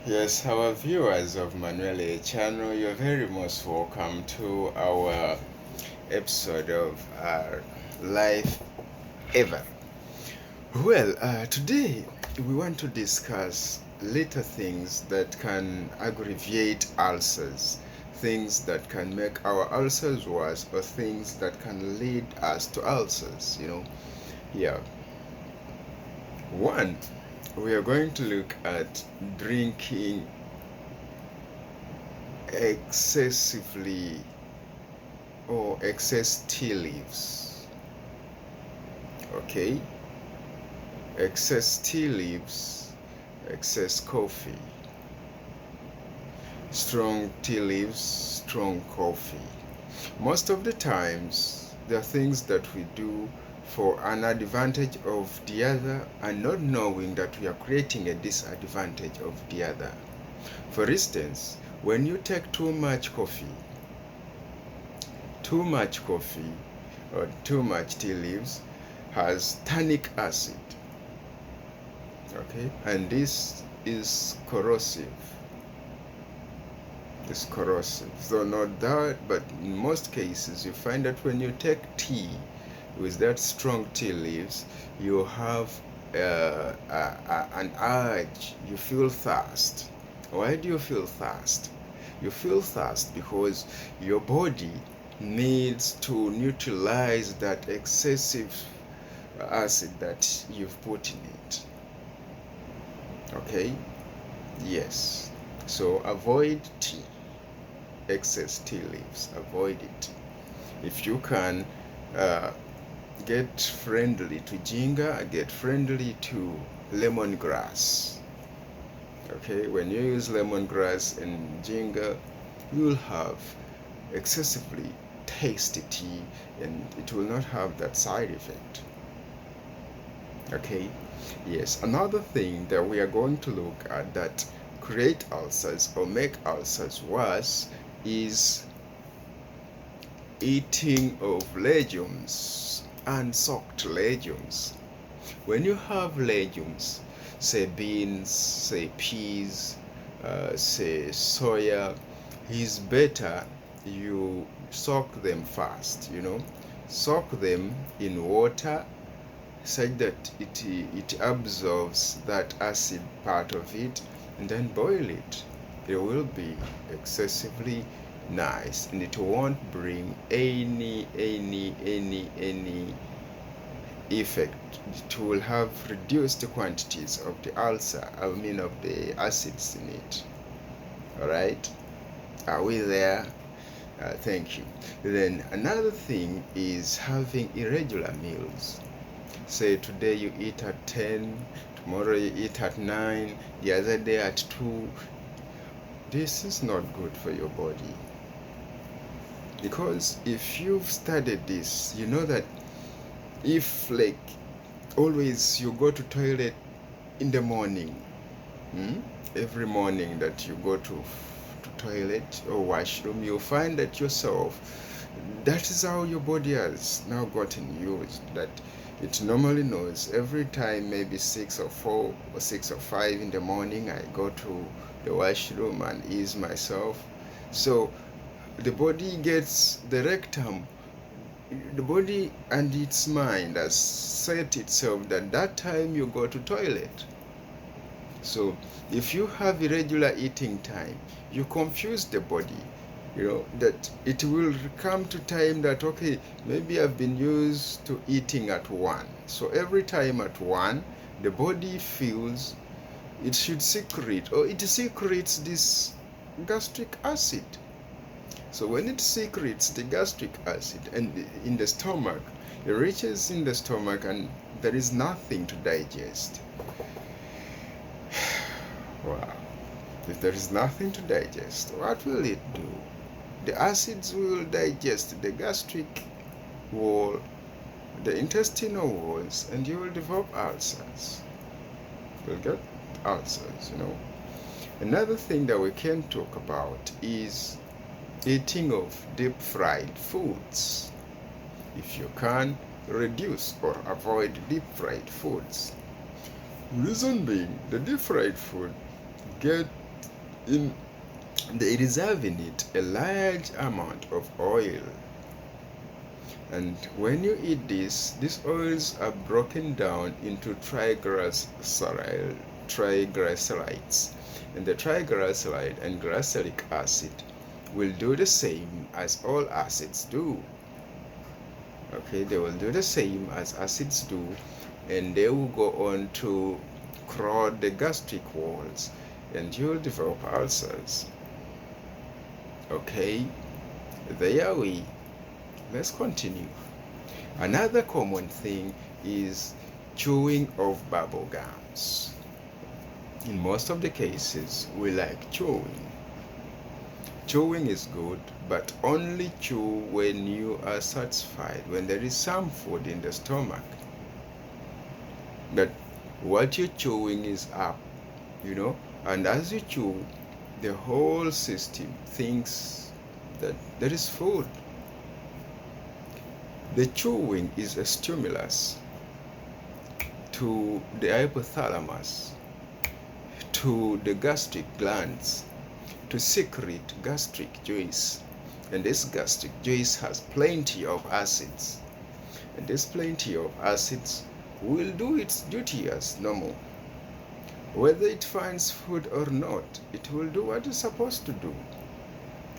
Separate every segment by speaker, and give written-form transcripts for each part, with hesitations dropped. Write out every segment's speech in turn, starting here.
Speaker 1: Yes, our viewers of Manuel channel, you're very most welcome to our episode of our Life Ever. Well, today we want to discuss little things that can aggravate ulcers, things that can make our ulcers worse, or things that can lead us to ulcers. Yeah. One, we are going to look at drinking excessively or excess tea leaves. Okay, excess tea leaves, excess coffee, strong tea leaves, strong coffee. Most of the times there are things that we do for an advantage of the other and not knowing that we are creating a disadvantage of the other. For instance, when you take too much coffee or too much tea leaves has tannic acid, okay, and this is corrosive. It's corrosive, so not that, but in most cases you find that when you take tea with that strong tea leaves, you have an urge, you feel thirst. Why do you feel thirst? You feel thirst because your body needs to neutralize that excessive acid that you've put in it. Okay? Yes. So avoid tea, excess tea leaves. Avoid it. If you can, uh, get friendly to ginger, get friendly to lemongrass. Okay? When you use lemongrass and ginger, you'll have excessively tasty tea and it will not have that side effect. Okay, yes, another thing that we are going to look at that create ulcers or make ulcers worse is eating of legumes, unsoaked legumes. When you have legumes, say beans, say peas, say soya, it's better you soak them first, soak them in water such that it absorbs that acid part of it, and then boil it. It will be excessively nice and it won't bring any effect. It will have reduced quantities of the ulcer, of the acids in it. All right, are we there? Thank you. Then another thing is having irregular meals. Say today you eat at 10, tomorrow you eat at 9, the other day at 2. This is not good for your body. Because if you've studied this, you know that if like always you go to toilet in the morning, every morning that you go to toilet or washroom, you'll find that yourself, that is how your body has now gotten used, that it normally knows every time maybe 6 or 4 or 6 or 5 in the morning I go to the washroom and ease myself. So the body gets the rectum, the body and its mind has set itself that that time you go to toilet. So if you have irregular eating time, you confuse the body, that it will come to time that, okay, maybe I've been used to eating at 1. So every time at 1, the body feels it should secrete, or it secretes this gastric acid. So when it secretes the gastric acid and in the stomach, it reaches in the stomach and there is nothing to digest. Wow. If there is nothing to digest, what will it do? The acids will digest the gastric wall, the intestinal walls, and you will develop ulcers. You'll get ulcers. Another thing that we can talk about is eating of deep fried foods. If you can, reduce or avoid deep fried foods. Reason being, the deep fried food gets in they reserve in it a large amount of oil. And when you eat this, these oils are broken down into triglycerides. And the triglyceride and glyceric acid will do the same as all acids do. Okay, they will do the same as acids do, and they will go on to crowd the gastric walls, and you'll develop ulcers. Okay, there we. Let's continue. Another common thing is chewing of bubble gums. In most of the cases, we like chewing. Chewing is good, but only chew when you are satisfied, when there is some food in the stomach. But what you're chewing is up, and as you chew, the whole system thinks that there is food. The chewing is a stimulus to the hypothalamus, to the gastric glands, to secrete gastric juice. And this gastric juice has plenty of acids. And this plenty of acids will do its duty as normal. Whether it finds food or not, it will do what it's supposed to do.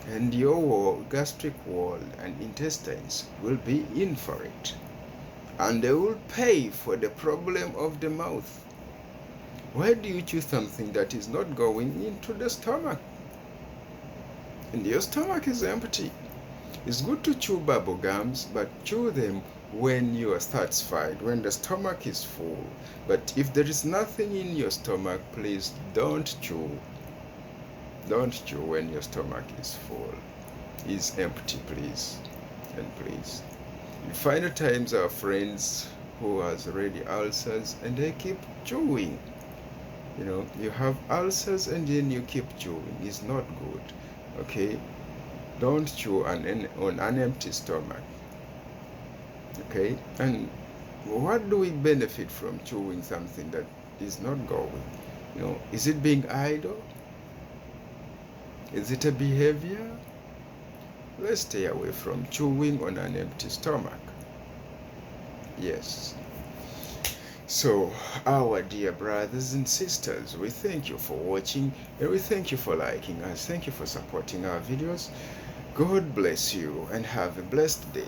Speaker 1: And your gastric wall and intestines will be in for it. And they will pay for the problem of the mouth. Why do you chew something that is not going into the stomach? And your stomach is empty. It's good to chew bubble gums, but chew them when you are satisfied, when the stomach is full. But if there is nothing in your stomach, please don't chew. Don't chew when your stomach is full. It's empty, please. And please. You find at times our friends who has already ulcers and they keep chewing. You have ulcers and then you keep chewing. It's not good. Okay? Don't chew on an empty stomach. Okay? And what do we benefit from chewing something that is not going? Is it being idle? Is it a behavior? Let's stay away from chewing on an empty stomach. Yes. So, our dear brothers and sisters, we thank you for watching, and we thank you for liking us. Thank you for supporting our videos. God bless you and have a blessed day.